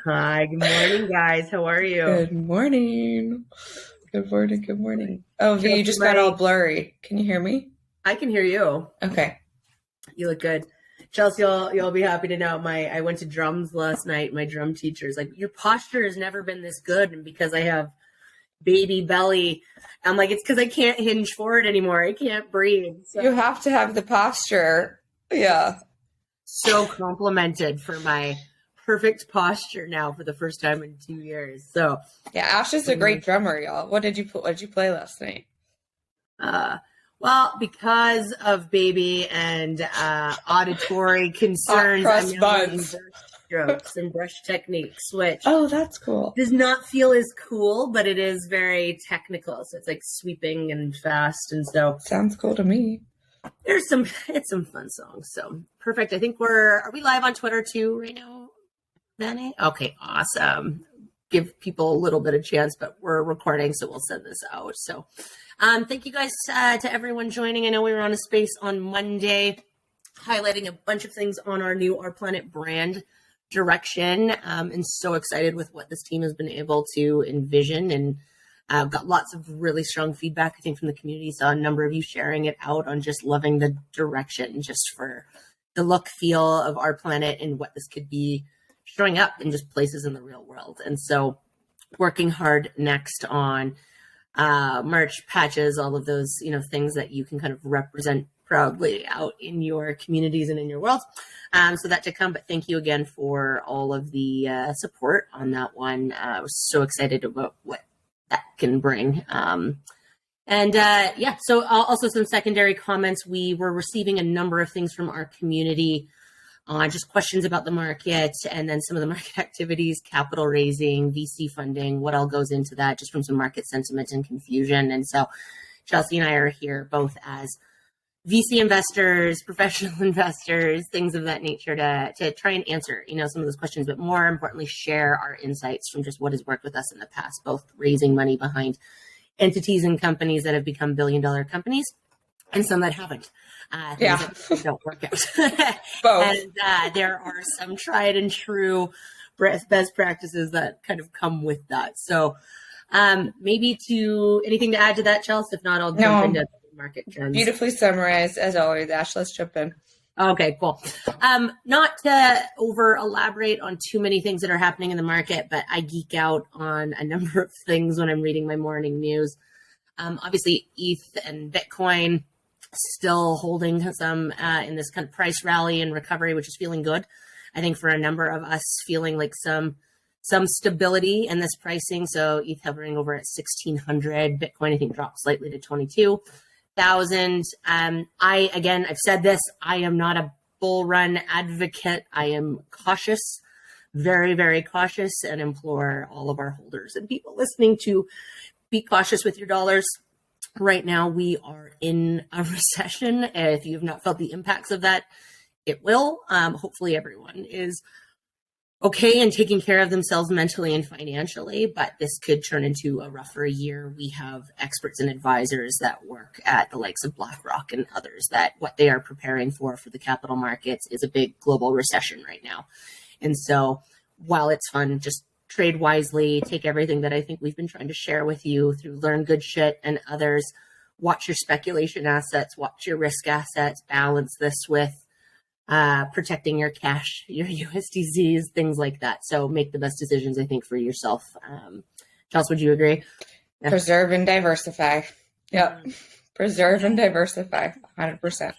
Hi, good morning, guys. How are you? Good morning. Good morning. Good morning. Oh, V, you just got all blurry. Can you hear me? I can hear you. Okay. You look good. Chelsea, you'll be happy to know I went to drums last night. My drum teacher's like, your posture has never been this good. And because I have baby belly, I'm like, it's because I can't hinge forward anymore. I can't breathe. So. You have to have the posture. Yeah. So complimented for my perfect posture now for the first time in 2 years. So yeah, Ash is a great drummer, y'all. What did you play last night? Well, because of baby and auditory concerns, cross buns, strokes and brush techniques, which that's cool. Does not feel as cool, but it is very technical. So it's like sweeping and fast, and so sounds cool to me. It's some fun songs. So perfect. I think are we live on Twitter too right now, Danny? Okay, awesome. Give people a little bit of chance, but we're recording, so we'll send this out. So thank you guys to everyone joining. I know we were on a space on Monday highlighting a bunch of things on our new Our Planet brand direction. And so excited with what this team has been able to envision, and got lots of really strong feedback, I think, from the community. Saw a number of you sharing it out on just loving the direction, just for the look, feel of Our Planet and what this could be showing up in just places in the real world. And so working hard next on merch, patches, all of those, things that you can kind of represent proudly out in your communities and in your world. So that to come, but thank you again for all of the support on that one. I was so excited about what that can bring. So also some secondary comments. We were receiving a number of things from our community, just questions about the market, and then some of the market activities, capital raising, VC funding, what all goes into that, just from some market sentiment and confusion. And so Chelsea and I are here both as VC investors, professional investors, things of that nature to try and answer, some of those questions, but more importantly, share our insights from just what has worked with us in the past, both raising money behind entities and companies that have become billion-dollar companies and some that haven't. That don't work out. Both. And there are some tried and true best practices that kind of come with that. So maybe anything to add to that, Chelsea? If not, I'll jump into market trends. Beautifully summarized as always. Ash, let's jump in. Okay, cool. Not to over elaborate on too many things that are happening in the market, but I geek out on a number of things when I'm reading my morning news. Obviously, ETH and Bitcoin still holding some in this kind of price rally and recovery, which is feeling good. I think for a number of us, feeling like some stability in this pricing. So ETH hovering over at 1,600, Bitcoin I think dropped slightly to 22,000. I've said this, I am not a bull run advocate. I am cautious, very, very cautious, and implore all of our holders and people listening to be cautious with your dollars. Right now, we are in a recession. If you have not felt the impacts of that, it will. Hopefully everyone is okay and taking care of themselves mentally and financially, but this could turn into a rougher year. We have experts and advisors that work at the likes of BlackRock and others that what they are preparing for the capital markets is a big global recession right now. And so while it's fun, just trade wisely, take everything that I think we've been trying to share with you through Learn Good Shit and others, watch your speculation assets, watch your risk assets, balance this with protecting your cash, your USDZs, things like that. So make the best decisions, I think, for yourself. Chelsea, would you agree? Yeah. Preserve and diversify. Yep. Preserve and diversify. 100%.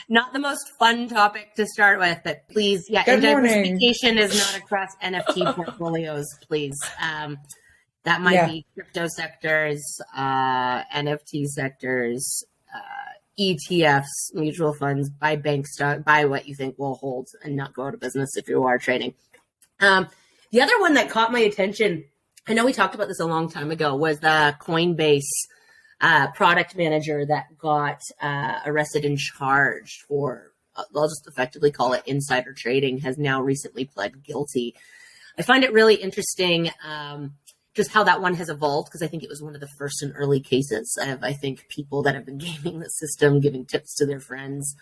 Not the most fun topic to start with, but please, and diversification is not across NFT portfolios, please. That might be crypto sectors, NFT sectors, ETFs, mutual funds, buy bank stock, buy what you think will hold and not go out of business if you are trading. The other one that caught my attention, I know we talked about this a long time ago, was the Coinbase product manager that got arrested and charged for, I'll just effectively call it insider trading, has now recently pled guilty. I find it really interesting just how that one has evolved, because I think it was one of the first and early cases of, I think, people that have been gaming the system, giving tips to their friends,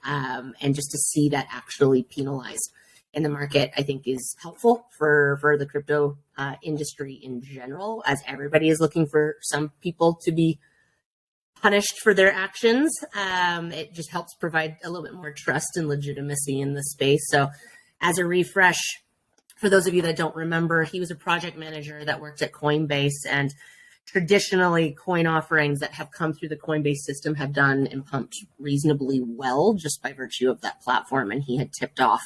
and just to see that actually penalized in the market, I think is helpful for the crypto industry in general, as everybody is looking for some people to be punished for their actions. It just helps provide a little bit more trust and legitimacy in the space. So as a refresh, for those of you that don't remember, he was a project manager that worked at Coinbase, and traditionally coin offerings that have come through the Coinbase system have done and pumped reasonably well just by virtue of that platform. And he had tipped off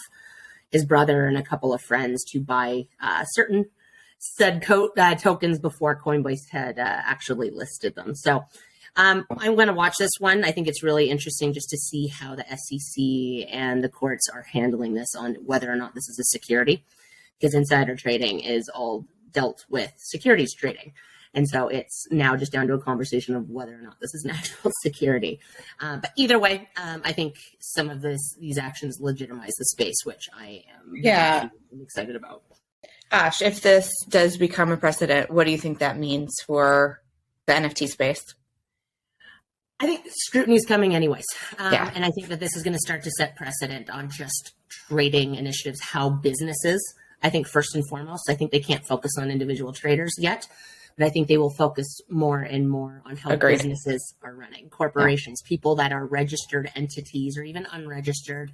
his brother and a couple of friends to buy certain said tokens before Coinbase had actually listed them. So I'm going to watch this one. I think it's really interesting just to see how the SEC and the courts are handling this on whether or not this is a security, because insider trading is all dealt with securities trading. And so it's now just down to a conversation of whether or not this is an actual security. But either way, I think some of these actions legitimize the space, which I am excited about. Ash, if this does become a precedent, what do you think that means for the NFT space? I think scrutiny is coming anyways. And I think that this is going to start to set precedent on just trading initiatives, how businesses, I think first and foremost, I think they can't focus on individual traders yet, but I think they will focus more and more on how businesses are running, corporations, people that are registered entities or even unregistered,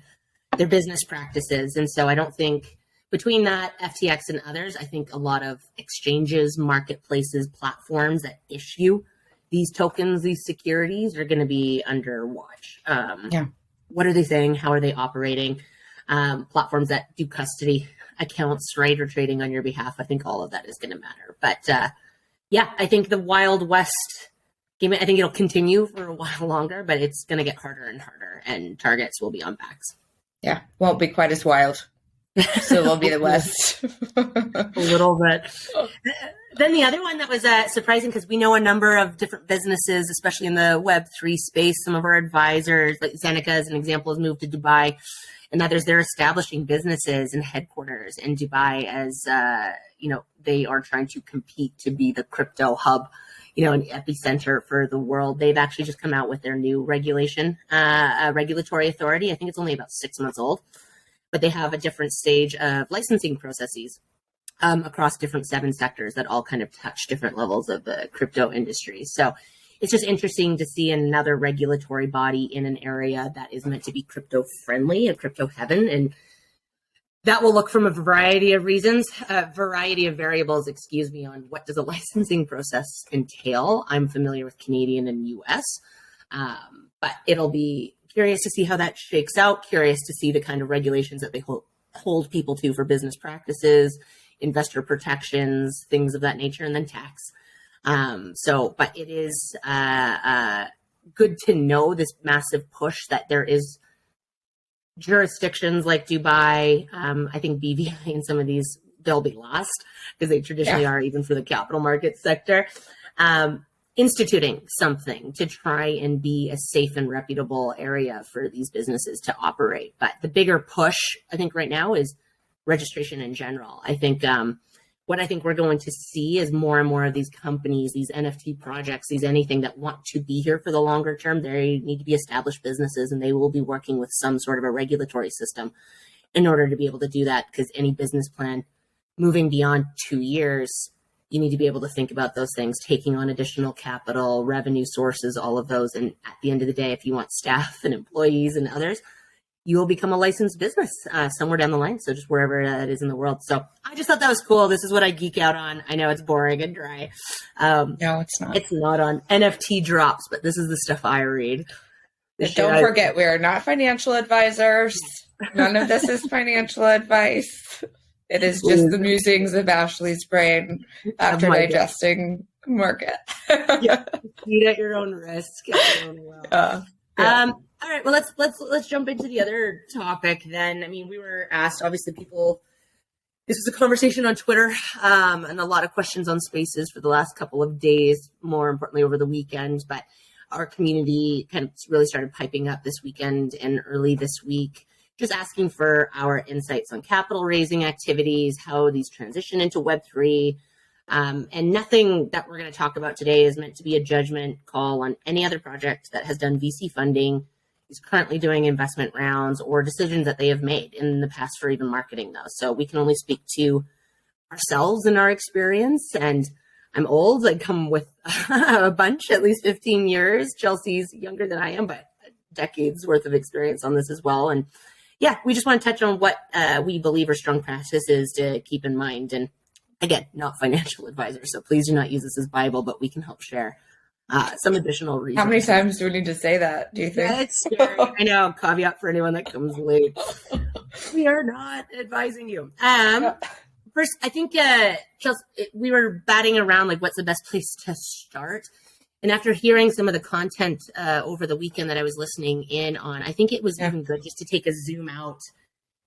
their business practices. And so I don't think between that, FTX and others, I think a lot of exchanges, marketplaces, platforms that issue these tokens, these securities are going to be under watch. What are they saying? How are they operating? Platforms that do custody accounts, right, or trading on your behalf. I think all of that is going to matter. But I think the Wild West game, I think it'll continue for a while longer, but it's going to get harder and harder, and targets will be on backs. Yeah, won't be quite as wild. So it'll be the West. A little bit. Then the other one that was surprising, because we know a number of different businesses, especially in the Web3 space. Some of our advisors, like Zeneca as an example, has moved to Dubai, and others, they're establishing businesses and headquarters in Dubai as, they are trying to compete to be the crypto hub, an epicenter for the world. They've actually just come out with their new regulatory authority. I think it's only about 6 months old, but they have a different stage of licensing processes across different 7 sectors that all kind of touch different levels of the crypto industry. So it's just interesting to see another regulatory body in an area that is meant to be crypto friendly and crypto heaven. And that will look from a variety of reasons, a variety of variables, on what does a licensing process entail. I'm familiar with Canadian and US, but it'll be curious to see how that shakes out, curious to see the kind of regulations that they hold people to for business practices, investor protections, things of that nature, and then tax. But it is good to know this massive push that there is jurisdictions like Dubai. I think BVI and some of these, they'll be lost because they traditionally are, even for the capital market sector, instituting something to try and be a safe and reputable area for these businesses to operate. But the bigger push, I think right now, is registration in general. I think what I think we're going to see is more and more of these companies, these NFT projects, anything that want to be here for the longer term, they need to be established businesses, and they will be working with some sort of a regulatory system in order to be able to do that. Because any business plan moving beyond 2 years, you need to be able to think about those things, taking on additional capital, revenue sources, all of those. And at the end of the day, if you want staff and employees and others, you will become a licensed business somewhere down the line. So just wherever it is in the world. So I just thought that was cool. This is what I geek out on. I know it's boring and dry. No, it's not. It's not on NFT drops, but this is the stuff I read. Don't forget, we are not financial advisors. None of this is financial advice. It is just the musings of Ashley's brain after digesting market. Eat at your own risk. At your own will. All right, well, let's jump into the other topic then. I mean, we were asked, obviously, this was a conversation on Twitter, and a lot of questions on Spaces for the last couple of days, more importantly over the weekend. But our community kind of really started piping up this weekend and early this week, just asking for our insights on capital raising activities, how these transition into Web3, And nothing that we're going to talk about today is meant to be a judgment call on any other project that has done VC funding, is currently doing investment rounds, or decisions that they have made in the past for even marketing those. So we can only speak to ourselves and our experience. And I'm old. I come with a bunch, at least 15 years. Chelsea's younger than I am, but decades worth of experience on this as well. And yeah, we just want to touch on what we believe are strong practices to keep in mind. And again, not financial advisors, so please do not use this as Bible, but we can help share some additional reasons. How many times do we need to say that, do you think? Yeah, it's scary. I know, caveat for anyone that comes late. We are not advising you. First, I think Chelsea, we were batting around like what's the best place to start. And after hearing some of the content over the weekend that I was listening in on, I think it was even good just to take a zoom out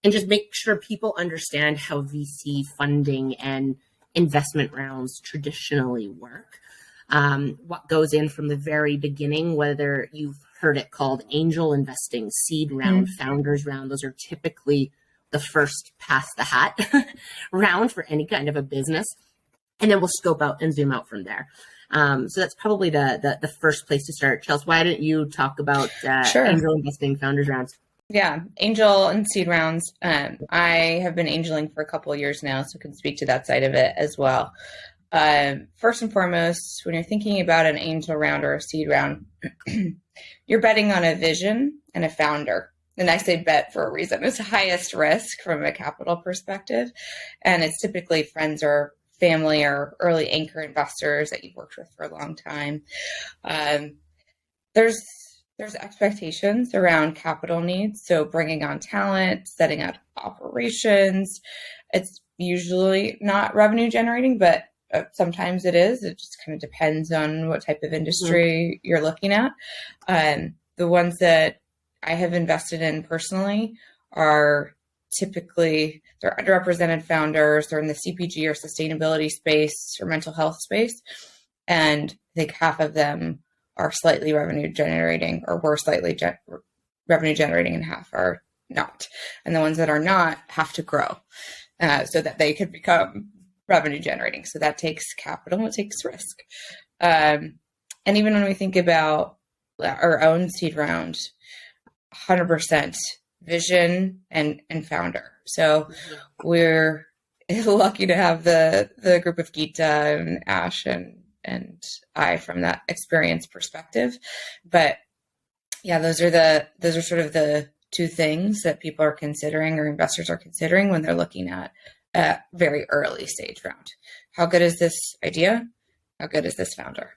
and just make sure people understand how VC funding and investment rounds traditionally work. What goes in from the very beginning, whether you've heard it called angel investing, seed round, founders round, those are typically the first pass the hat round for any kind of a business. And then we'll scope out and zoom out from there. So that's probably the first place to start. Chelsea, why don't you talk about angel investing, founders rounds? Yeah, angel and seed rounds. I have been angeling for a couple of years now, so can speak to that side of it as well. First and foremost, when you're thinking about an angel round or a seed round, you're betting on a vision and a founder. And I say bet for a reason. It's highest risk from a capital perspective. And it's typically friends or family or early anchor investors that you've worked with for a long time. There's expectations around capital needs. So bringing on talent, setting up operations. It's usually not revenue generating, but sometimes it is. It just kind of depends on what type of industry you're looking at. The ones that I have invested in personally are typically, they're underrepresented founders. They're in the CPG or sustainability space or mental health space. And I think half of them are slightly revenue generating or were slightly revenue generating and half are not. And the ones that are not have to grow so that they could become revenue generating. So that takes capital, it takes risk. And even when we think about our own seed round, 100% vision and founder. So we're lucky to have the group of Geeta and Ash and I from that experience perspective. But yeah, those are sort of the two things that people are considering or investors are considering when they're looking at a very early stage round. How good is this idea? How good is this founder?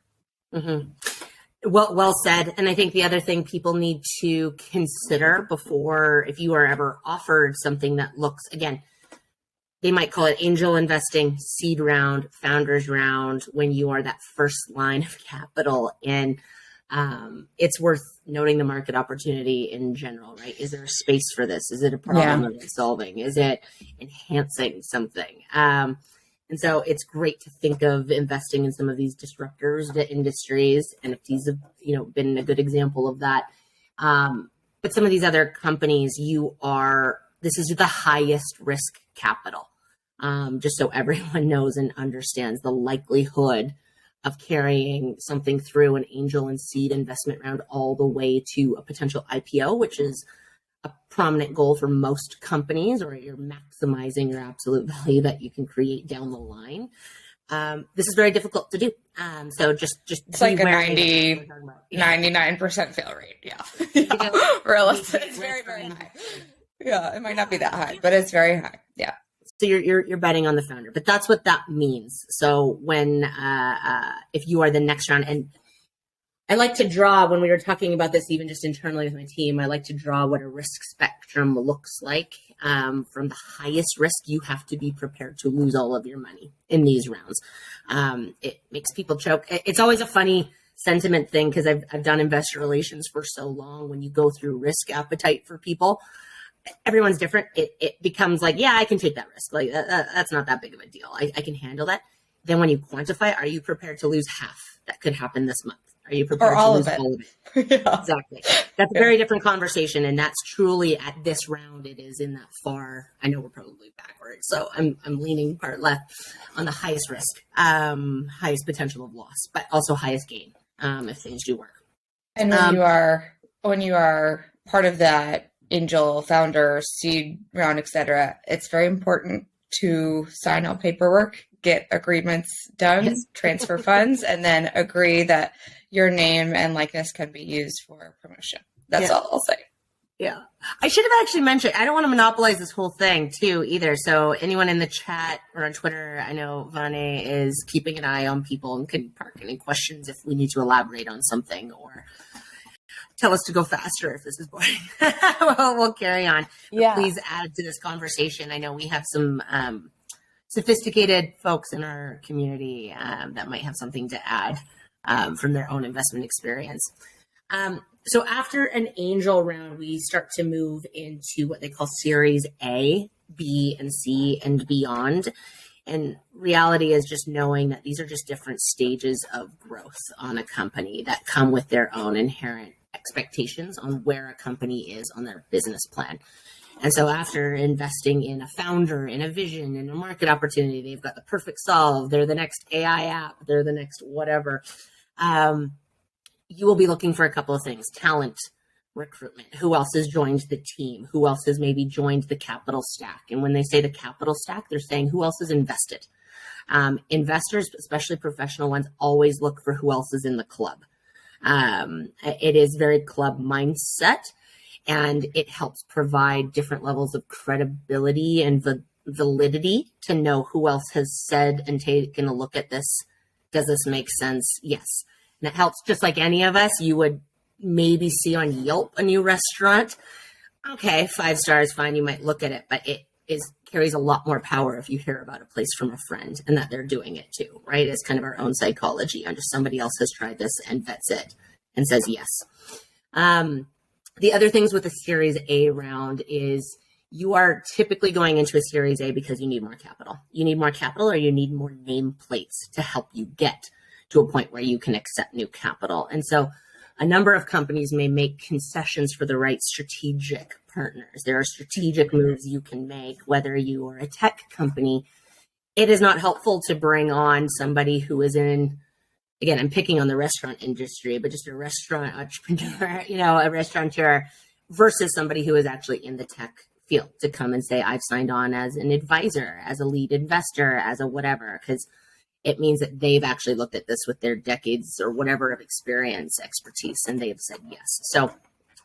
Mm-hmm. Well said. And I think the other thing people need to consider before, if you are ever offered something that looks, again, they might call it angel investing, seed round, founders round, when you are that first line of capital. And it's worth noting the market opportunity in general, right? Is there a space for this? Is it a problem that it's solving? Is it enhancing something? And so it's great to think of investing in some of these disruptors to industries. NFTs have, been a good example of that. But some of these other companies, this is the highest risk capital. Just so everyone knows and understands the likelihood of carrying something through an angel and seed investment round all the way to a potential IPO, which is a prominent goal for most companies, or you're maximizing your absolute value that you can create down the line. This is very difficult to do. So just it's like a 99% fail rate. Yeah. Realistic. It's very, very high. Yeah. It might not be that high, but it's very high. Yeah. So you're betting on the founder, but that's what that means. So when, if you are the next round, and I like to draw, when we were talking about this, even just internally with my team, I like to draw what a risk spectrum looks like. From the highest risk, you have to be prepared to lose all of your money in these rounds. It makes people choke. It's always a funny sentiment thing because I've done investor relations for so long. When you go through risk appetite for people, everyone's different. It becomes like, yeah, I can take that risk. Like that's not that big of a deal. I can handle that. Then when you quantify, are you prepared to lose half? That could happen this month. Are you prepared to lose all of it? Yeah. Exactly. That's a very different conversation. And that's truly at this round, it is in that far, I know we're probably backwards. So I'm leaning part left on the highest risk, highest potential of loss, but also highest gain if things do work. And when you are part of that angel founder seed round, et cetera, it's very important to sign all paperwork, get agreements done, Yes. transfer funds, and then agree that your name and likeness can be used for promotion. That's all I'll say. Yeah. I should have actually mentioned, I don't want to monopolize this whole thing too either. So anyone in the chat or on Twitter, I know Vane is keeping an eye on people and can park any questions if we need to elaborate on something or tell us to go faster if this is boring. we'll carry on. But please add to this conversation. I know we have some sophisticated folks in our community that might have something to add from their own investment experience. So after an angel round, we start to move into what they call Series A, B, and C, and beyond. And reality is just knowing that these are just different stages of growth on a company that come with their own inherent expectations on where a company is on their business plan. And so after investing in a founder, in a vision, in a market opportunity, they've got the perfect solve, they're the next AI app, they're the next whatever. You will be looking for a couple of things: talent, recruitment, who else has joined the team, who else has maybe joined the capital stack. And when they say the capital stack, they're saying who else has invested. Investors, especially professional ones, always look for who else is in the club. It is very club mindset, and it helps provide different levels of credibility and validity to know who else has said and taken a look at this. Does this make sense? Yes. And it helps, just like any of us, you would maybe see on Yelp a new restaurant. Okay, 5 stars, fine, you might look at it, but it carries a lot more power if you hear about a place from a friend and that they're doing it too, right? It's kind of our own psychology under somebody else has tried this and vets it and says yes. The other things with a Series A round is you are typically going into a Series A because you need more capital. You need more capital or you need more nameplates to help you get to a point where you can accept new capital. And so a number of companies may make concessions for the right strategic partners. There are strategic moves you can make, whether you are a tech company. It is not helpful to bring on somebody who is in, again, I'm picking on the restaurant industry, but just a restaurant entrepreneur, a restaurateur versus somebody who is actually in the tech field to come and say, I've signed on as an advisor, as a lead investor, as a whatever, because it means that they've actually looked at this with their decades or whatever of experience, expertise, and they've said yes. So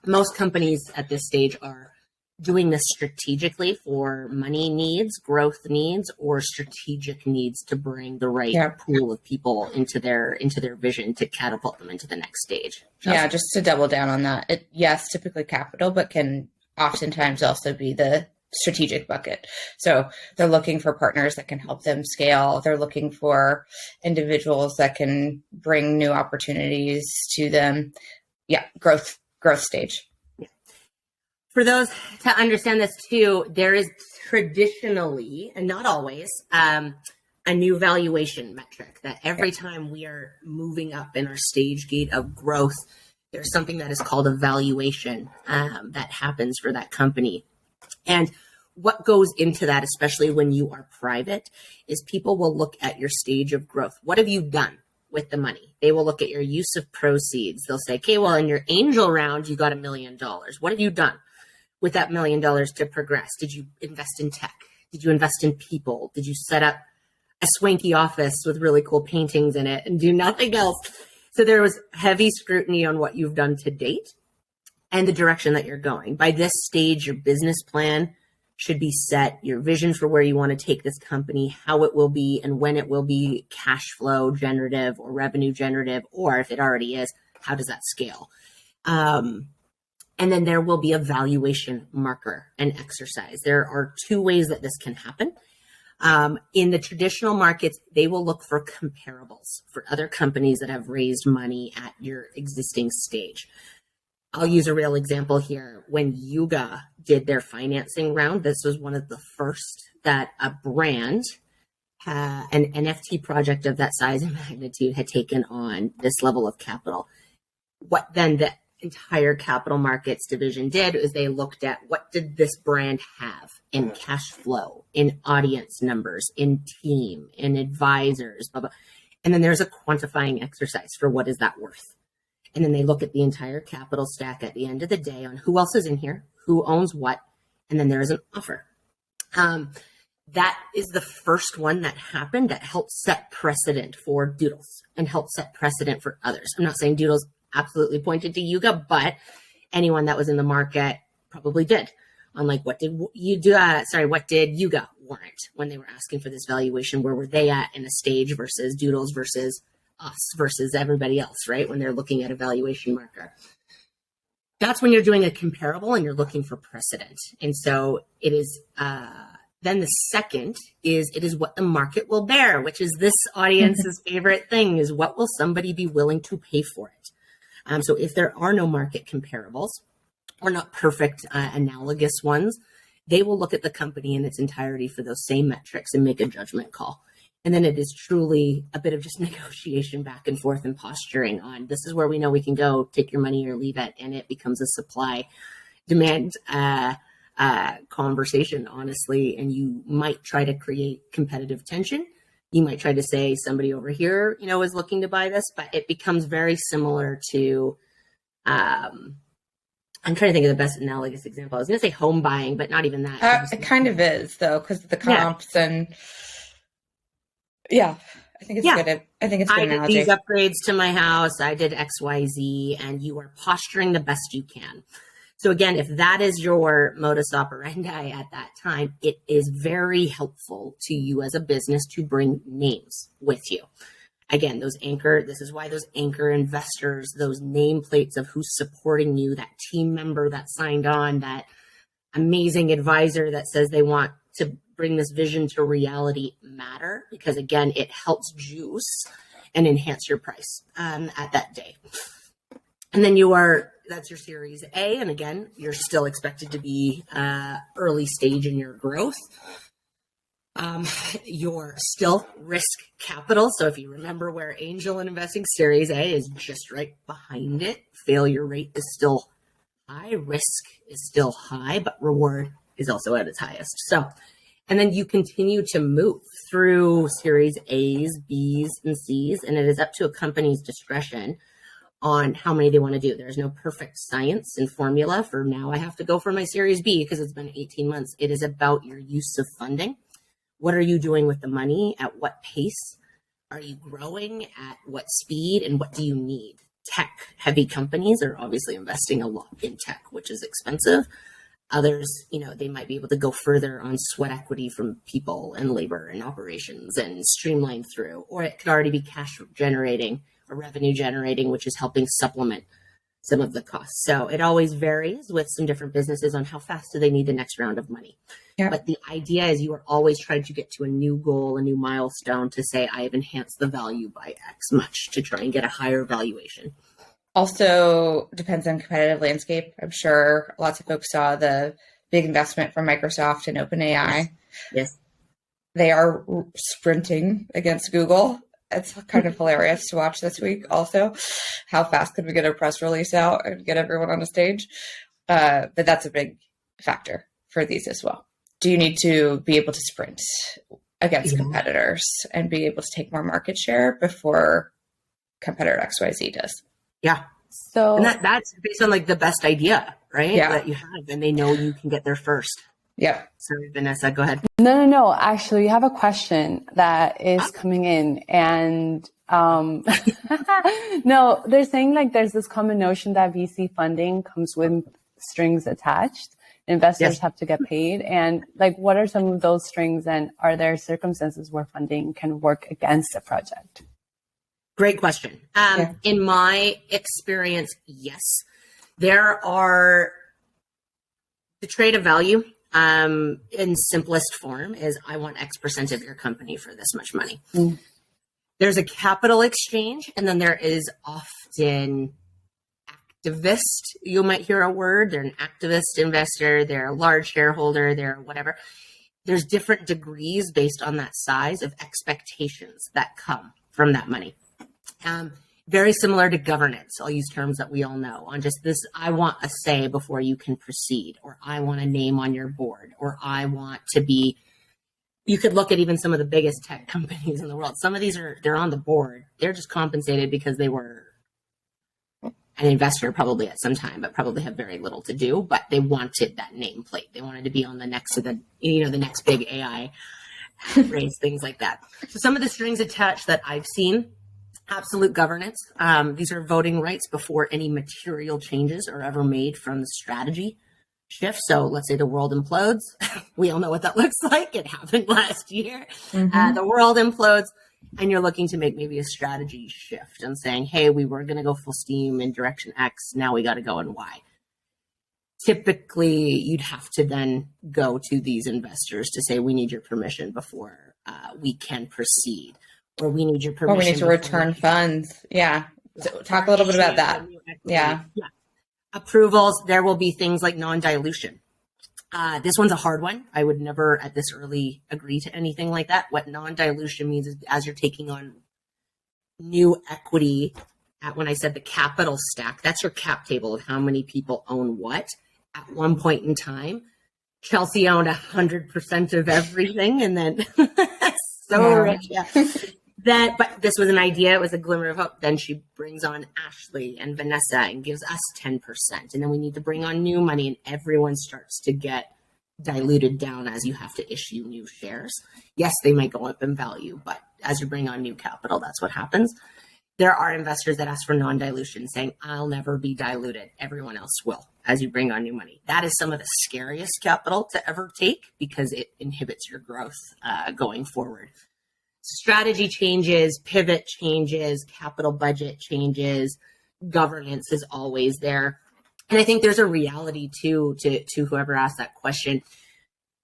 most companies at this stage are doing this strategically for money needs, growth needs, or strategic needs to bring the right pool of people into their vision to catapult them into the next stage. Yeah, just to double down on that. Yes, typically capital, but can oftentimes also be the strategic bucket. So they're looking for partners that can help them scale. They're looking for individuals that can bring new opportunities to them. Yeah, growth stage. Yeah. For those to understand this too, there is traditionally, and not always, a new valuation metric that every time we are moving up in our stage gate of growth, there's something that is called a valuation that happens for that company. And what goes into that, especially when you are private, is people will look at your stage of growth. What have you done with the money? They will look at your use of proceeds. They'll say, okay, well, in your angel round, you got $1 million. What have you done with that $1 million to progress? Did you invest in tech? Did you invest in people? Did you set up a swanky office with really cool paintings in it and do nothing else? So there was heavy scrutiny on what you've done to date and the direction that you're going. By this stage, your business plan should be set, your vision for where you want to take this company, how it will be, and when it will be cash flow generative or revenue generative, or if it already is, how does that scale? And then there will be a valuation marker and exercise. There are 2 ways that this can happen. In the traditional markets, they will look for comparables for other companies that have raised money at your existing stage. I'll use a real example here. When Yuga did their financing round, this was one of the first that a brand an NFT project of that size and magnitude had taken on this level of capital. What then the entire capital markets division did is they looked at what did this brand have in cash flow, in audience numbers, in team, in advisors, blah, blah. And then there's a quantifying exercise for what is that worth. And then they look at the entire capital stack at the end of the day on who else is in here, who owns what, and then there is an offer. That is the first one that happened that helped set precedent for Doodles and helped set precedent for others. I'm not saying Doodles absolutely pointed to Yuga, but anyone that was in the market probably did. On like, what did Yuga warrant when they were asking for this valuation? Where were they at in a stage versus Doodles versus us versus everybody else, right? When they're looking at a valuation marker. That's when you're doing a comparable and you're looking for precedent. And so it is, then the second is it is what the market will bear, which is this audience's favorite thing, is what will somebody be willing to pay for it? So if there are no market comparables or not perfect analogous ones, they will look at the company in its entirety for those same metrics and make a judgment call. And then it is truly a bit of just negotiation back and forth and posturing on this is where we know we can go, take your money or leave it. And it becomes a supply demand conversation, honestly. And you might try to create competitive tension. You might try to say somebody over here, is looking to buy this, but it becomes very similar to, I'm trying to think of the best analogous example. I was going to say home buying, but not even that. It kind of is though, because of the comps and I think it's good. I think it's a good analogy. I did these upgrades to my house. I did X, Y, Z, and you are posturing the best you can. So again, if that is your modus operandi at that time, it is very helpful to you as a business to bring names with you. Again, this is why those anchor investors, those nameplates of who's supporting you, that team member that signed on, that amazing advisor that says they want to bring this vision to reality matter, because again, it helps juice and enhance your price at that day. And then that's your Series A. And again, you're still expected to be early stage in your growth. You're still risk capital. So if you remember where angel investing, Series A is just right behind it. Failure rate is still high. Risk is still high, but reward is also at its highest. So, and then you continue to move through Series A's, B's, and C's, and it is up to a company's discretion on how many they want to do. There's no perfect science and formula for now I have to go for my Series B because it's been 18 months. It is about your use of funding. What are you doing with the money? At what pace? Are you growing? At what speed? And what do you need? Tech-heavy companies are obviously investing a lot in tech, which is expensive. Others, they might be able to go further on sweat equity from people and labor and operations and streamline through. Or it could already be cash generating or revenue generating, which is helping supplement some of the costs. So it always varies with some different businesses on how fast do they need the next round of money. Yeah. But the idea is you are always trying to get to a new goal, a new milestone to say, I have enhanced the value by X much to try and get a higher valuation. Also depends on competitive landscape. I'm sure lots of folks saw the big investment from Microsoft and OpenAI. Yes. They are sprinting against Google. It's kind of hilarious to watch this week also. How fast could we get a press release out and get everyone on a stage? But that's a big factor for these as well. Do you need to be able to sprint against competitors and be able to take more market share before competitor XYZ does? Yeah. So and that's based on like the best idea, right? Yeah. That you have, and they know you can get there first. Yep. Sorry, Vanessa, go ahead. No. Actually, we have a question that is coming in, and no, they're saying like there's this common notion that VC funding comes with strings attached. Investors have to get paid, and like, what are some of those strings, and are there circumstances where funding can work against a project? Great question. In my experience, yes, there are the trade of value. In simplest form is I want X% of your company for this much money. There's a capital exchange, and then there is often activist. You might hear a word. They're an activist investor. They're a large shareholder. They're whatever. there's different degrees based on that size of expectations that come from that money. Very similar to governance. I'll use terms that we all know on just this. I want a say before you can proceed, or I want a name on your board, or I want to be, you could look at even some of the biggest tech companies in the world. Some of these they're on the board. They're just compensated because they were an investor probably at some time, but probably have very little to do, but they wanted that nameplate. They wanted to be on the next to the, the next big AI race, things like that. So some of the strings attached that I've seen, absolute governance. These are voting rights before any material changes are ever made from the strategy shift. So let's say the world implodes. We all know what that looks like. It happened last year. The world implodes, and you're looking to make maybe a strategy shift and saying, hey, we were going to go full steam in direction X. Now we got to go in Y. Typically, you'd have to then go to these investors to say, we need your permission before we can proceed. Or we need your permission. Or we need to return funds. Yeah. So talk a little bit about that. Yeah. Approvals, there will be things like non-dilution. This one's a hard one. I would never at this early agree to anything like that. What non-dilution means is as you're taking on new equity, when I said the capital stack, that's your cap table of how many people own what. At one point in time, Chelsea owned 100% of everything, and then rich. Yeah. But this was an idea. It was a glimmer of hope. Then she brings on Ashley and Vanessa and gives us 10%. And then we need to bring on new money, and everyone starts to get diluted down as you have to issue new shares. Yes, they might go up in value, but as you bring on new capital, that's what happens. There are investors that ask for non-dilution, saying, I'll never be diluted. Everyone else will as you bring on new money. That is some of the scariest capital to ever take because it inhibits your growth going forward. Strategy changes, pivot changes, capital budget changes, governance is always there. And I think there's a reality too, to whoever asked that question.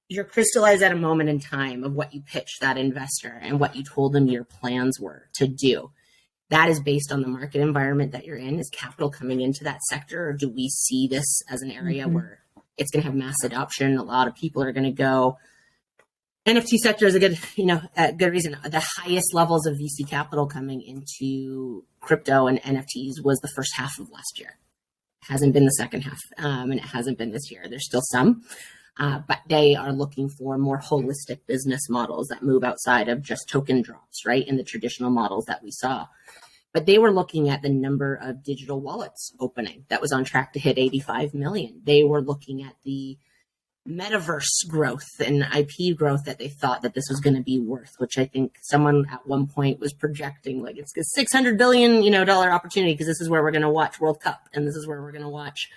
You're crystallized at a moment in time of what you pitched that investor and what you told them your plans were to do. That is based on the market environment that you're in. Is capital coming into that sector, or do we see this as an area where it's going to have mass adoption? A lot of people are going to go. NFT sector is a good reason. The highest levels of VC capital coming into crypto and NFTs was the first half of last year. It hasn't been the second half, and it hasn't been this year. There's still some, but they are looking for more holistic business models that move outside of just token drops, right? In the traditional models that we saw. But they were looking at the number of digital wallets opening that was on track to hit 85 million. They were looking at the metaverse growth and IP growth that they thought that this was going to be worth, which I think someone at one point was projecting like it's a $600 billion, dollar opportunity because this is where we're going to watch World Cup and this is where we're going to watch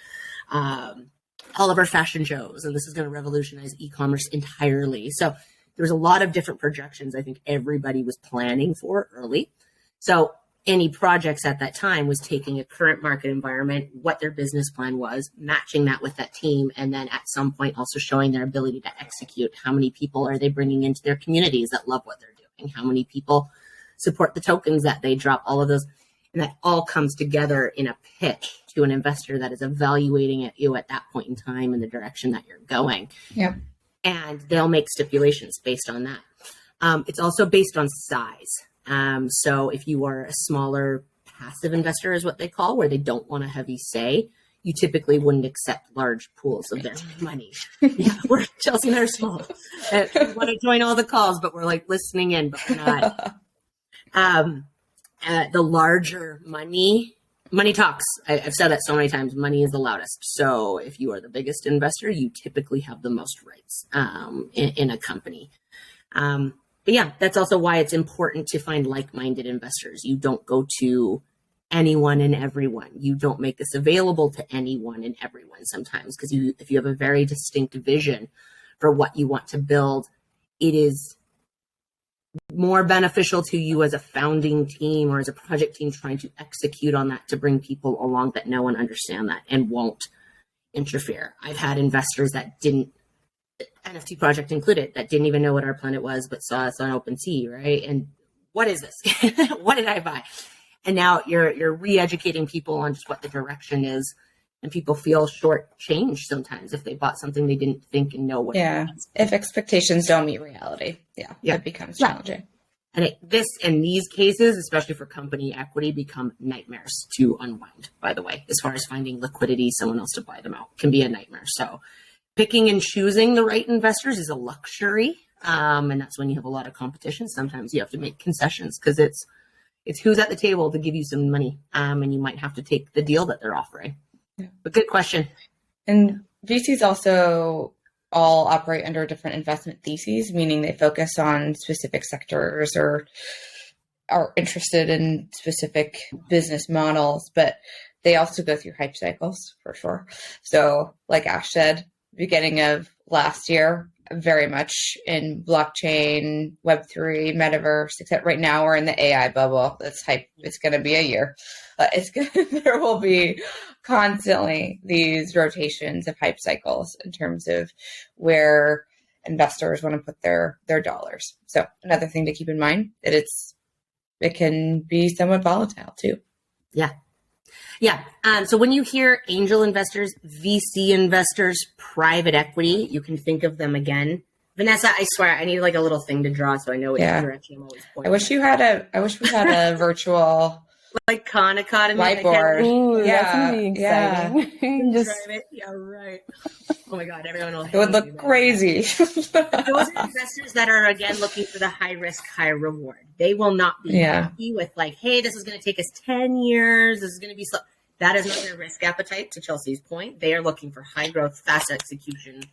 all of our fashion shows and this is going to revolutionize e-commerce entirely. So there was a lot of different projections I think everybody was planning for early. So any projects at that time was taking a current market environment, what their business plan was, matching that with that team, and then at some point also showing their ability to execute. How many people are they bringing into their communities that love what they're doing? How many people support the tokens that they drop? All of those. And that all comes together in a pitch to an investor that is evaluating at you at that point in time in the direction that you're going. Yep. And they'll make stipulations based on that. It's also based on size. So if you are a smaller passive investor is what they call, where they don't want a heavy say, you typically wouldn't accept large pools of their money. Yeah, we're Chelsea and I are small. We want to join all the calls, but we're like listening in, but we're not. The larger money talks. I've said that so many times, money is the loudest. So if you are the biggest investor, you typically have the most rights in a company. But yeah, that's also why it's important to find like-minded investors. You don't go to anyone and everyone. You don't make this available to anyone and everyone sometimes, because if you have a very distinct vision for what you want to build, it is more beneficial to you as a founding team or as a project team trying to execute on that to bring people along that know and understand that and won't interfere. I've had investors that didn't, NFT project included, that didn't even know what our planet was, but saw us on OpenSea, right? And what is this? What did I buy? And now you're re-educating people on just what the direction is And people feel shortchanged sometimes if they bought something they didn't think and know what. Yeah. If expectations don't meet reality, it becomes challenging. And in these cases, especially for company equity, become nightmares to unwind, by the way, as far as finding liquidity, someone else to buy them out can be a nightmare. So picking and choosing the right investors is a luxury. And that's when you have a lot of competition. Sometimes you have to make concessions because it's who's at the table to give you some money. And you might have to take the deal that they're offering. Yeah. But good question. And VCs also all operate under different investment theses, meaning they focus on specific sectors or are interested in specific business models, but they also go through hype cycles for sure. So like Ash said, beginning of last year, very much in blockchain, Web3, metaverse, except right now we're in the AI bubble. That's hype. It's going to be a year. There will be constantly these rotations of hype cycles in terms of where investors want to put their dollars. So another thing to keep in mind that it can be somewhat volatile too. Yeah. Yeah. So when you hear angel investors, VC investors, private equity, you can think of them again. Vanessa, I swear, I need like a little thing to draw so I know which direction I'm always pointing. I wish we had a virtual like Khan Academy whiteboard. Ooh, that's gonna be exciting. Yeah, right. Oh my God, everyone will. It would look crazy. Those are investors that are again looking for the high risk, high reward. They will not be happy with like, hey, this is going to take us 10 years. This is going to be slow. That is not their risk appetite. To Chelsea's point, they are looking for high growth, fast execution,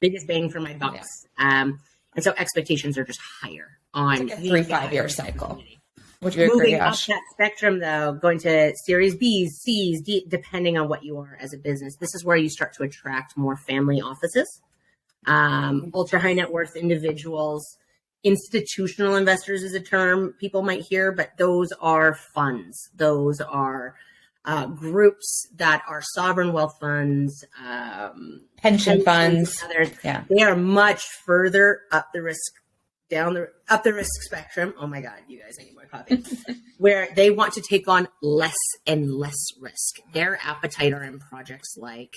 biggest bang for my bucks. And so expectations are just higher on like a 3-5 year cycle. Would you agree, agree, Ash? Moving up that spectrum, though, going to Series B's, C's, D, depending on what you are as a business, this is where you start to attract more family offices, ultra high net worth individuals. Institutional investors is a term people might hear, but those are funds. Those are groups that are sovereign wealth funds, pension funds. Others. Yeah. They are much further up the risk up the risk spectrum. Oh my God, you guys, I need more coffee. Where they want to take on less and less risk. Their appetite are in projects like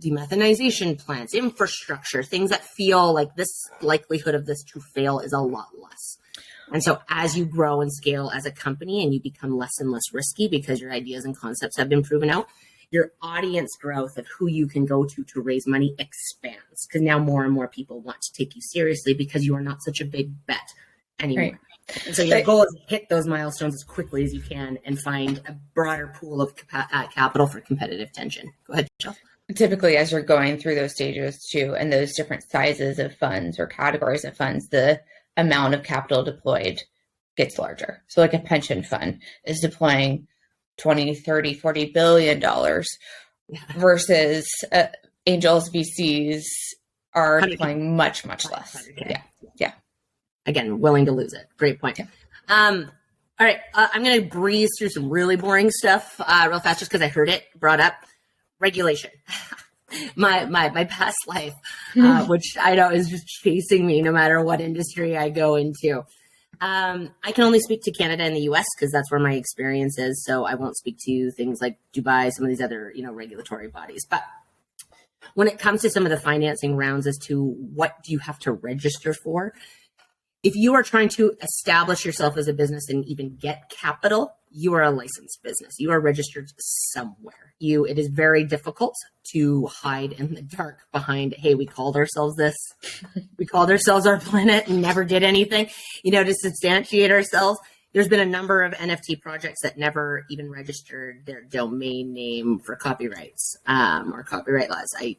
demethanization plants, infrastructure, things that feel like this likelihood of this to fail is a lot less. And so as you grow and scale as a company and you become less and less risky because your ideas and concepts have been proven out, your audience growth of who you can go to raise money expands because now more and more people want to take you seriously because you are not such a big bet anymore. Right. And so your goal is to hit those milestones as quickly as you can and find a broader pool of capital for competitive tension. Go ahead, Jill. Typically, as you're going through those stages too, and those different sizes of funds or categories of funds, the amount of capital deployed gets larger. So like a pension fund is deploying 20, 30, 40 billion dollars versus angels VCs are deploying much less. Yeah. Again, willing to lose it. Great point. Yeah. All right. I'm going to breeze through some really boring stuff real fast just because I heard it brought up. Regulation. my past life, which I know is just chasing me no matter what industry I go into. I can only speak to Canada and the US because that's where my experience is. So I won't speak to things like Dubai, some of these other, regulatory bodies. But when it comes to some of the financing rounds as to what do you have to register for, if you are trying to establish yourself as a business and even get capital, you are a licensed business. You are registered somewhere. It is very difficult to hide in the dark behind, hey, we called ourselves this. We called ourselves our planet and never did anything, to substantiate ourselves. There's been a number of NFT projects that never even registered their domain name for copyrights or copyright laws. I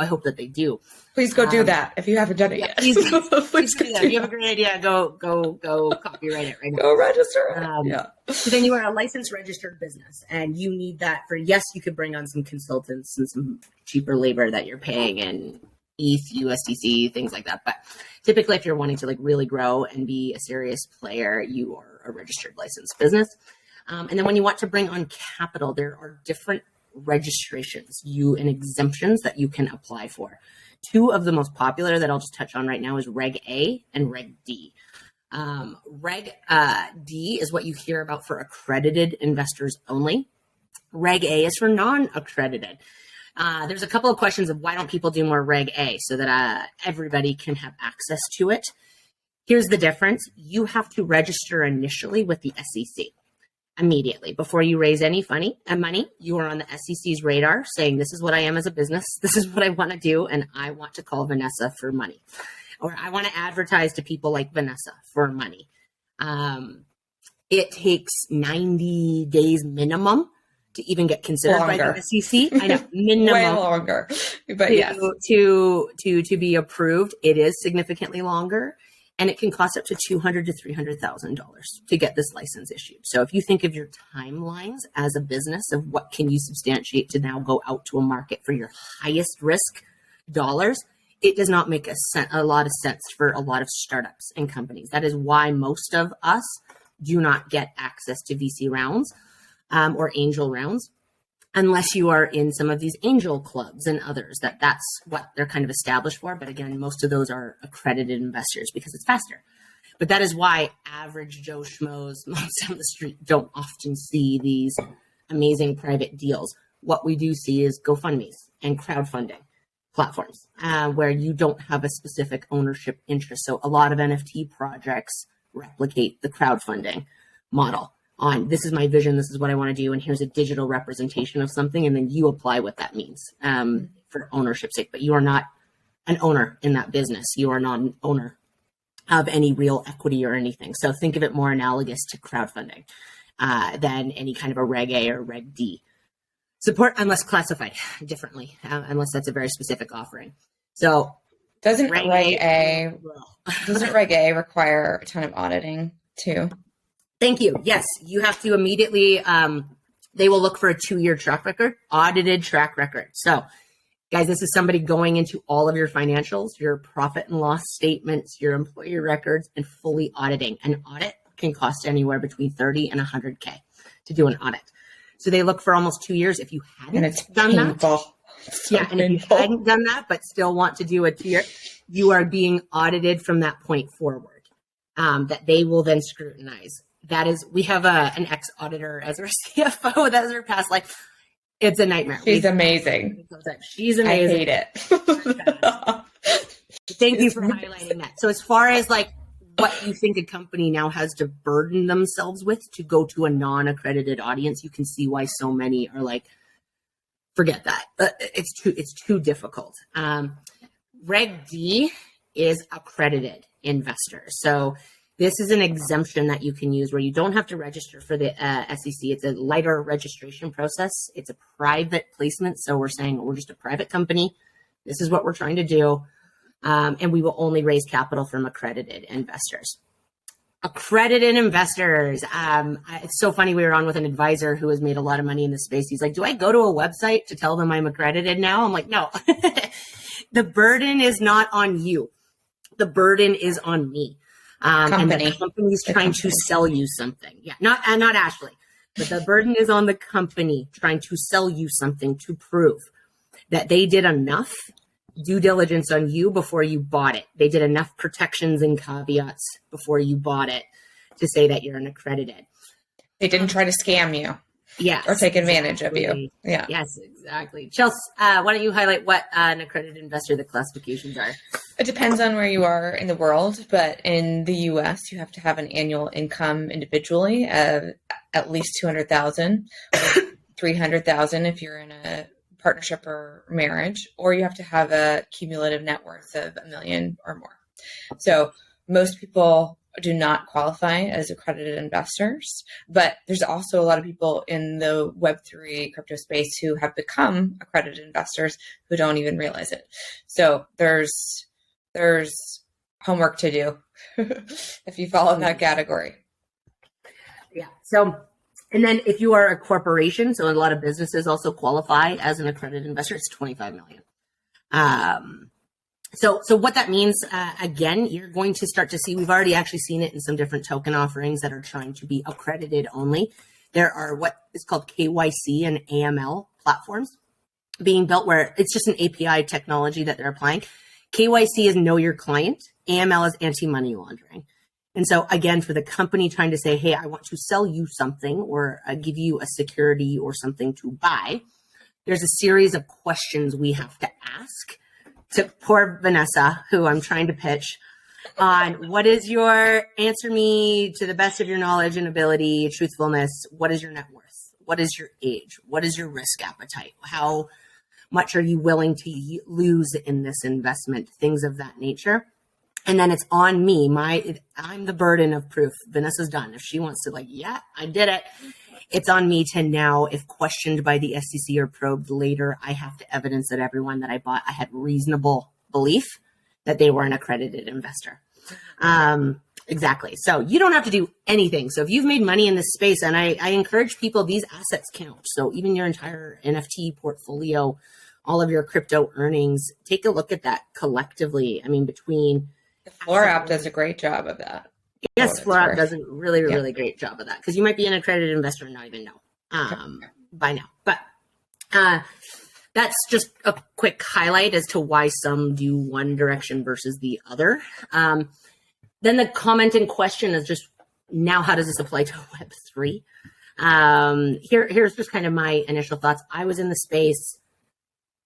hope that they do. Please go do that if you haven't done it yet. Please do that. If you have a great idea, go copyright it right now. Go register. So then you are a licensed registered business and you need that for, yes, you could bring on some consultants and some cheaper labor that you're paying in ETH, USDC, things like that. But typically if you're wanting to really grow and be a serious player, you are a registered licensed business. And then when you want to bring on capital, there are different registrations and exemptions that you can apply for. Two of the most popular that I'll just touch on right now is Reg A and Reg D. Reg D is what you hear about for accredited investors only. Reg A is for non-accredited. There's a couple of questions of why don't people do more Reg A so that everybody can have access to it. Here's the difference. You have to register initially with the SEC immediately before you raise any money. You are on the SEC's radar saying, this is what I am as a business. This is what I want to do. And I want to call Vanessa for money, or I want to advertise to people like Vanessa for money. It takes 90 days minimum to even get considered by the SEC. I know, minimum. Way longer, but yes. To be approved, it is significantly longer, and it can cost up to $200,000 to $300,000 to get this license issued. So if you think of your timelines as a business of what can you substantiate to now go out to a market for your highest risk dollars, it does not make a lot of sense for a lot of startups and companies. That is why most of us do not get access to VC rounds or angel rounds, unless you are in some of these angel clubs and others. That's what they're kind of established for. But again, most of those are accredited investors because it's faster. But that is why average Joe Schmoes on the street don't often see these amazing private deals. What we do see is GoFundMes and crowdfunding platforms where you don't have a specific ownership interest. So a lot of NFT projects replicate the crowdfunding model on, this is my vision, this is what I want to do, and here's a digital representation of something, and then you apply what that means for ownership's sake. But you are not an owner in that business. You are not an owner of any real equity or anything. So think of it more analogous to crowdfunding than any kind of a Reg A or Reg D support, unless classified differently, unless that's a very specific offering. So doesn't Reg A require a ton of auditing too? Thank you. Yes, you have to immediately, they will look for a 2-year track record, audited track record. So guys, this is somebody going into all of your financials, your profit and loss statements, your employee records, and fully auditing. An audit can cost anywhere between 30 and 100K to do an audit. So they look for almost 2 years. If you hadn't done that, and if you hadn't done that, but still want to do a 2-year, you are being audited from that point forward, that they will then scrutinize. That is, we have an ex-auditor as our CFO. That's her past life. It's a nightmare. She's amazing. She's amazing. I hate it. Thank you for highlighting that. So as far as like what you think a company now has to burden themselves with to go to a non-accredited audience, you can see why so many are like, forget that. It's too difficult. Reg D is accredited investors. So this is an exemption that you can use where you don't have to register for the SEC. It's a lighter registration process. It's a private placement. So we're saying we're just a private company. This is what we're trying to do. And we will only raise capital from accredited investors. Accredited investors. It's so funny. We were on with an advisor who has made a lot of money in this space. He's like, do I go to a website to tell them I'm accredited now? I'm like, no, the burden is not on you. The burden is on me. And the company's trying to sell you something. Yeah, not Ashley, but the burden is on the company trying to sell you something to prove that they did enough due diligence on you before you bought it. They did enough protections and caveats before you bought it to say that you're an accredited. They didn't try to scam you. Yes. Or take advantage of you. Yeah. Yes, exactly. Chelsea, why don't you highlight what an accredited investor, the classifications are? It depends on where you are in the world, but in the US, you have to have an annual income individually of at least 200,000, or 300,000 if you're in a partnership or marriage, or you have to have a cumulative net worth of $1 million or more. So most people do not qualify as accredited investors, but there's also a lot of people in the Web3 crypto space who have become accredited investors who don't even realize it. So there's homework to do if you fall in that category. Yeah. So, and then if you are a corporation, so a lot of businesses also qualify as an accredited investor, it's 25 million. So what that means, again, you're going to start to see, we've already actually seen it in some different token offerings that are trying to be accredited only. There are what is called KYC and AML platforms being built where it's just an API technology that they're applying. KYC is know your client. AML is anti-money laundering. And so again, for the company trying to say, hey, I want to sell you something or give you a security or something to buy, there's a series of questions we have to ask to poor Vanessa, who I'm trying to pitch, on what is your, answer me to the best of your knowledge and ability, truthfulness, what is your net worth? What is your age? What is your risk appetite? How much are you willing to lose in this investment? Things of that nature. And then it's on me. I'm the burden of proof. Vanessa's done. If she wants to yeah, I did it. It's on me to now, if questioned by the SEC or probed later, I have to evidence that everyone that I bought, I had reasonable belief that they were an accredited investor. Exactly. So you don't have to do anything. So if you've made money in this space, and I encourage people, these assets count. So even your entire NFT portfolio, all of your crypto earnings, take a look at that collectively. I mean, between the Floor app does a great job of that. Yes, Floor app does a really great job of that, because you might be an accredited investor and not even know by now. But that's just a quick highlight as to why some do one direction versus the other. Then the comment in question is just, now how does this apply to Web3? Here's just kind of my initial thoughts. I was in the space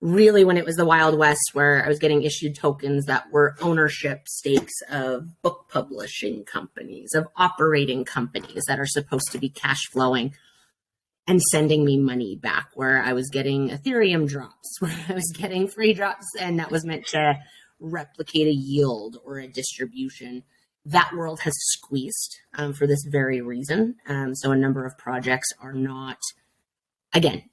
really when it was the Wild West, where I was getting issued tokens that were ownership stakes of book publishing companies, of operating companies that are supposed to be cash flowing and sending me money back, where I was getting Ethereum drops, where I was getting free drops, and that was meant to replicate a yield or a distribution. That world has squeezed for this very reason. So a number of projects are not, again,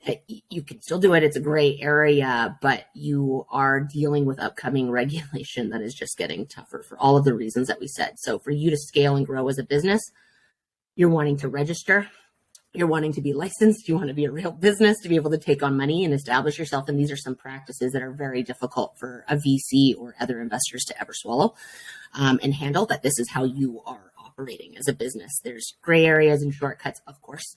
you can still do it. It's a gray area, but you are dealing with upcoming regulation that is just getting tougher for all of the reasons that we said. So for you to scale and grow as a business, you're wanting to register, you're wanting to be licensed, you want to be a real business to be able to take on money and establish yourself. And these are some practices that are very difficult for a VC or other investors to ever swallow and handle, that this is how you are operating as a business. There's gray areas and shortcuts, of course,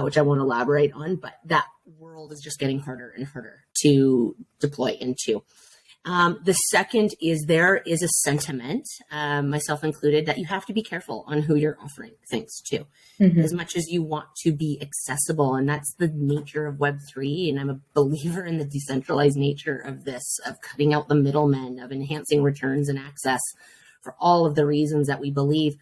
which I won't elaborate on, but that world is just getting harder and harder to deploy into. The second is, there is a sentiment, myself included, that you have to be careful on who you're offering things to, as much as you want to be accessible. And that's the nature of Web3. And I'm a believer in the decentralized nature of this, of cutting out the middlemen, of enhancing returns and access for all of the reasons that we believe.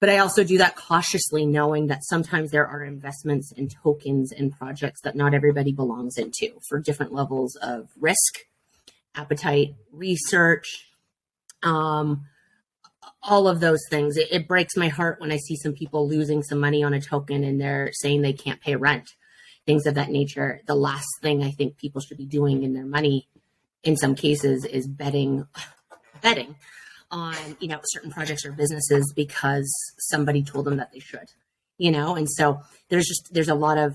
But I also do that cautiously, knowing that sometimes there are investments in tokens and projects that not everybody belongs into, for different levels of risk, appetite, research, all of those things. It breaks my heart when I see some people losing some money on a token and they're saying they can't pay rent, things of that nature. The last thing I think people should be doing in their money, in some cases, is betting on, certain projects or businesses because somebody told them that they should, and so there's a lot of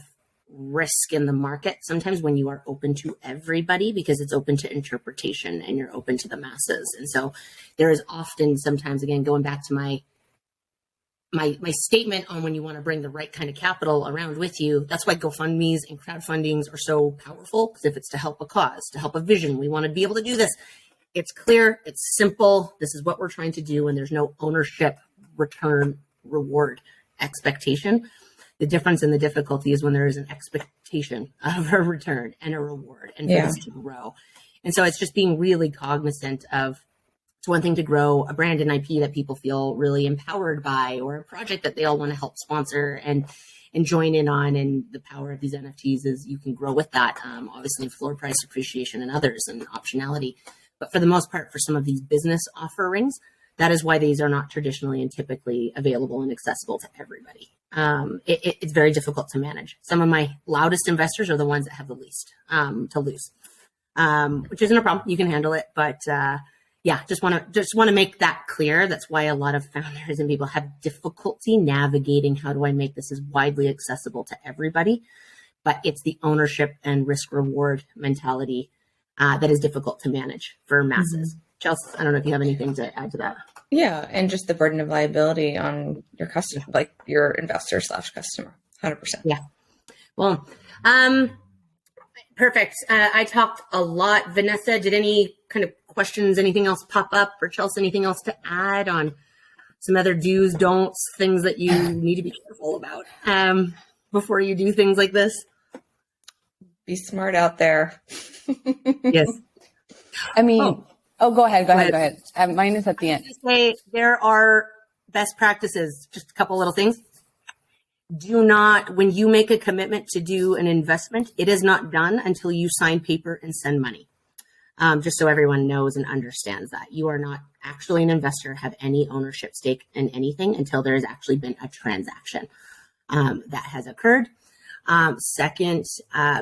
risk in the market sometimes when you are open to everybody, because it's open to interpretation and you're open to the masses. And so there is often, sometimes, again, going back to my statement on when you want to bring the right kind of capital around with you. That's why GoFundMes and crowdfundings are so powerful, because if it's to help a cause, to help a vision, we want to be able to do this. It's clear, it's simple. This is what we're trying to do. And there's no ownership, return, reward expectation. The difference and the difficulty is when there is an expectation of a return and a reward, and for this to grow. And so it's just being really cognizant of, it's one thing to grow a brand and IP that people feel really empowered by, or a project that they all want to help sponsor and join in on. And the power of these NFTs is you can grow with that, obviously floor price appreciation and others, and optionality. But for the most part, for some of these business offerings, that is why these are not traditionally and typically available and accessible to everybody. It's very difficult to manage. Some of my loudest investors are the ones that have the least to lose, which isn't a problem. You can handle it. But just want to make that clear. That's why a lot of founders and people have difficulty navigating, how do I make this as widely accessible to everybody? But it's the ownership and risk reward mentality that is difficult to manage for masses. Chelsea, I don't know if you have anything to add to that. Yeah, and just the burden of liability on your customer, like your investor / customer, 100%. Yeah. Well, perfect. I talked a lot. Vanessa, did any kind of questions, anything else pop up, or Chelsea, anything else to add on some other do's, don'ts, things that you need to be careful about before you do things like this? Be smart out there. Yes. I mean, go ahead. Mine is at the end. Say there are best practices, just a couple little things. Do not, when you make a commitment to do an investment, it is not done until you sign paper and send money. Just so everyone knows and understands that you are not actually an investor, have any ownership stake in anything until there has actually been a transaction that has occurred. Second,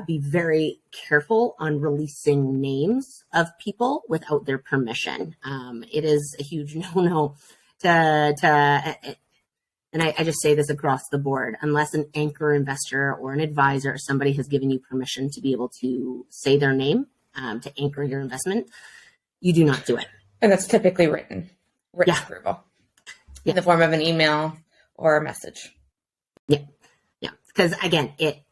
be very careful on releasing names of people without their permission. It is a huge no-no and I just say this across the board, unless an anchor investor or an advisor or somebody has given you permission to be able to say their name to anchor your investment, you do not do it. And that's typically written approval in the form of an email or a message. Yeah. Because again, it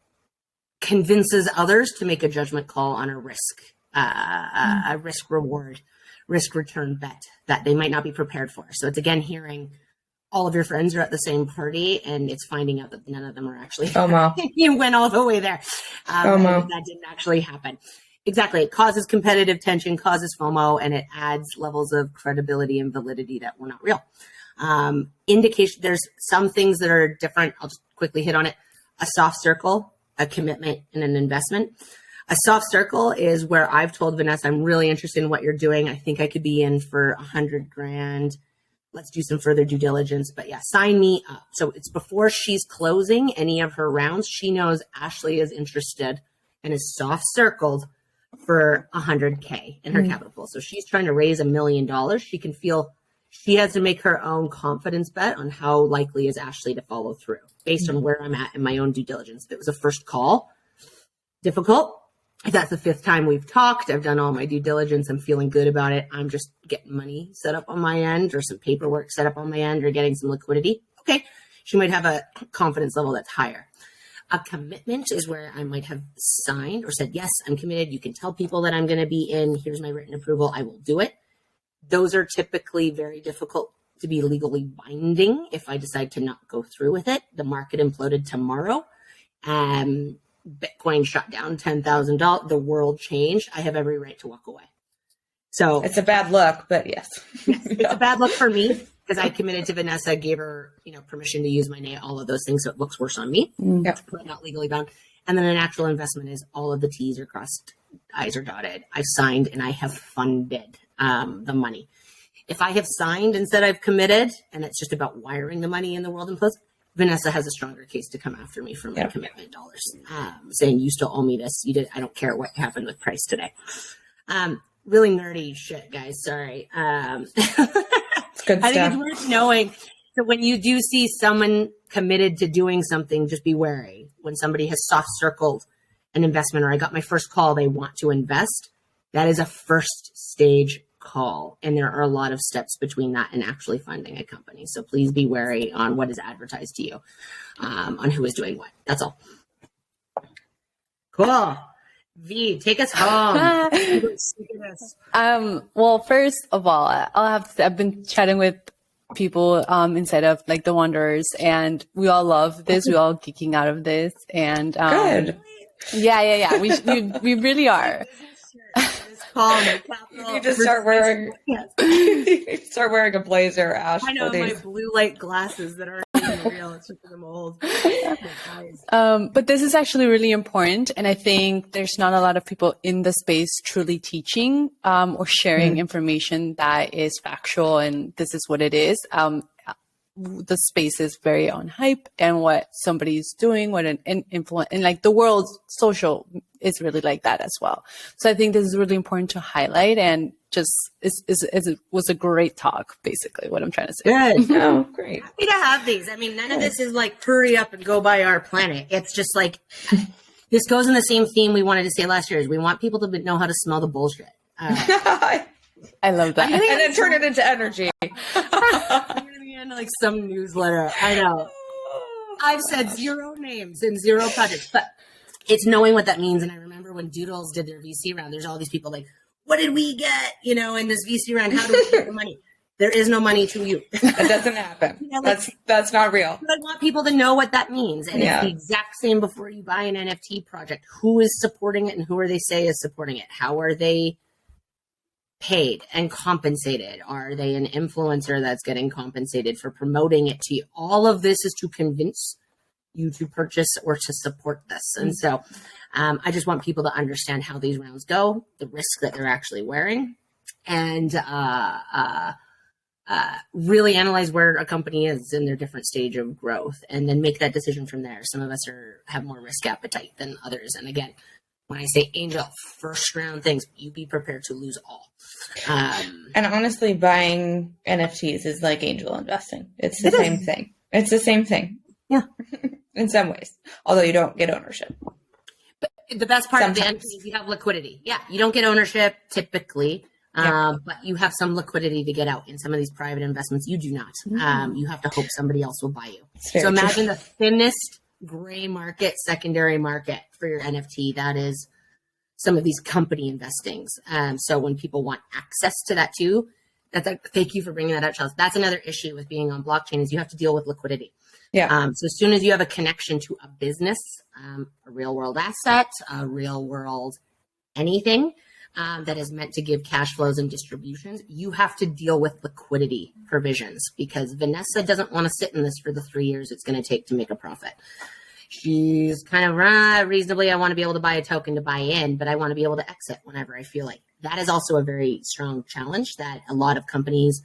convinces others to make a judgment call on a risk, a risk reward, risk return bet that they might not be prepared for. So it's again hearing all of your friends are at the same party and it's finding out that none of them are actually FOMO. You went all the way there. FOMO. That didn't actually happen. Exactly. It causes competitive tension, causes FOMO, and it adds levels of credibility and validity that were not real. Indication, there's some things that are different. I'll just quickly hit on it. A soft circle, a commitment, and an investment. A soft circle is where I've told Vanessa, I'm really interested in what you're doing. I think I could be in for $100,000. Let's do some further due diligence. But yeah, sign me up. So it's before she's closing any of her rounds. She knows Ashley is interested and is soft circled for $100K in her capital pool. So she's trying to raise $1 million. She can feel she has to make her own confidence bet on how likely is Ashley to follow through based on where I'm at in my own due diligence. If it was a first call, difficult. If that's the 5th time we've talked, I've done all my due diligence, I'm feeling good about it. I'm just getting money set up on my end or some paperwork set up on my end or getting some liquidity. Okay. She might have a confidence level that's higher. A commitment is where I might have signed or said, yes, I'm committed. You can tell people that I'm going to be in. Here's my written approval. I will do it. Those are typically very difficult to be legally binding if I decide to not go through with it. The market imploded tomorrow. Bitcoin shut down $10,000. The world changed. I have every right to walk away. So it's a bad look, but yes. It's a bad look for me because I committed to Vanessa, gave her, permission to use my name, all of those things. So it looks worse on me, but not legally bound. And then an actual investment is all of the T's are crossed, I's are dotted. I've signed and I have funded the money. If I have signed and said I've committed and it's just about wiring the money in the world and plus, Vanessa has a stronger case to come after me for my commitment dollars, saying you still owe me this. You did. I don't care what happened with price today. Really nerdy shit, guys. Sorry. Good stuff. I think it's worth knowing. So when you do see someone committed to doing something, just be wary. When somebody has soft circled an investment or I got my first call, they want to invest. That is a first stage call. And there are a lot of steps between that and actually funding a company. So please be wary on what is advertised to you, on who is doing what. That's all. Cool. V, take us home. Well, first of all, I've been chatting with people inside of like the Wanderers, and we all love this. We all geeking out of this, and good. Yeah. We really are. You just start wearing a blazer, Ash. I know my blue light glasses that aren't even real. It's just the mold. But this is actually really important, and I think there's not a lot of people in the space truly teaching or sharing information that is factual, and this is what it is. The space is very on hype and what somebody's doing, what an influence, and like the world's social is really like that as well. So I think this is really important to highlight, and just it was a great talk, basically what I'm trying to say. Good. Oh, great. Happy to have these. I mean, none of this is like hurry up and go buy our planet. It's just like, this goes in the same theme we wanted to say last year is we want people to know how to smell the bullshit. I love that. And then turn it into energy. Like some newsletter. I know. I've said 0 names and 0 projects, but it's knowing what that means. And I remember when Doodles did their VC round, there's all these people like, what did we get? In this VC round, how do we get the money? there is no money to you. That doesn't happen. That's not real. I want people to know what that means. And it's the exact same before you buy an NFT project. Who is supporting it and who are they say is supporting it? How are they paid and compensated? Are they an influencer that's getting compensated for promoting it to you? All of this is to convince you to purchase or to support this. And so I just want people to understand how these rounds go, the risk that they're actually wearing, and really analyze where a company is in their different stage of growth, and then make that decision from there. Some of us have more risk appetite than others. And again, when I say angel, first round things, you be prepared to lose all. And honestly, buying NFTs is like angel investing. It's the same thing. It's the same thing. Yeah. In some ways, although you don't get ownership. But the best part of the NFT is you have liquidity. Yeah, you don't get ownership typically, but you have some liquidity to get out. In some of these private investments, you do not. You have to hope somebody else will buy you. So imagine the thinnest gray market, secondary market for your NFT. That is some of these company investings. So when people want access to that too, thank you for bringing that up, Chelsea. That's another issue with being on blockchain is you have to deal with liquidity. Yeah. So as soon as you have a connection to a business, a real world asset, a real world anything that is meant to give cash flows and distributions, you have to deal with liquidity provisions, because Vanessa doesn't want to sit in this for the 3 years it's going to take to make a profit. She's kind of reasonably, I want to be able to buy a token to buy in, but I want to be able to exit whenever I feel like. That is also a very strong challenge that a lot of companies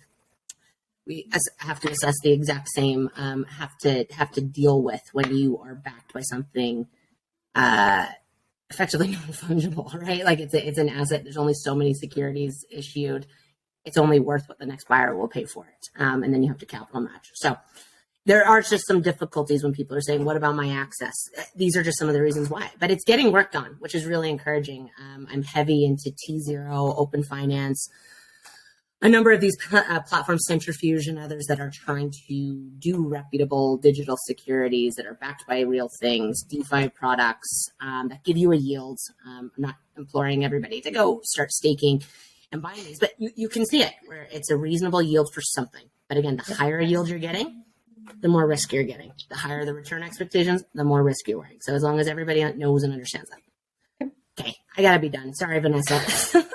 we have to assess the exact same, have to deal with when you are backed by something effectively non-fungible, right? Like it's an asset. There's only so many securities issued. It's only worth what the next buyer will pay for it. And then you have to capital match. So there are just some difficulties when people are saying, what about my access? These are just some of the reasons why, but it's getting worked on, which is really encouraging. I'm heavy into T0, Open Finance, a number of these platforms, Centrifuge and others that are trying to do reputable digital securities that are backed by real things, DeFi products that give you a yield. I'm not imploring everybody to go start staking and buying these, but you can see it where it's a reasonable yield for something. But again, the higher yield you're getting, the more risk you're getting. The higher the return expectations, the more risk you're wearing. So as long as everybody knows and understands that. Okay, I gotta be done. Sorry, Vanessa.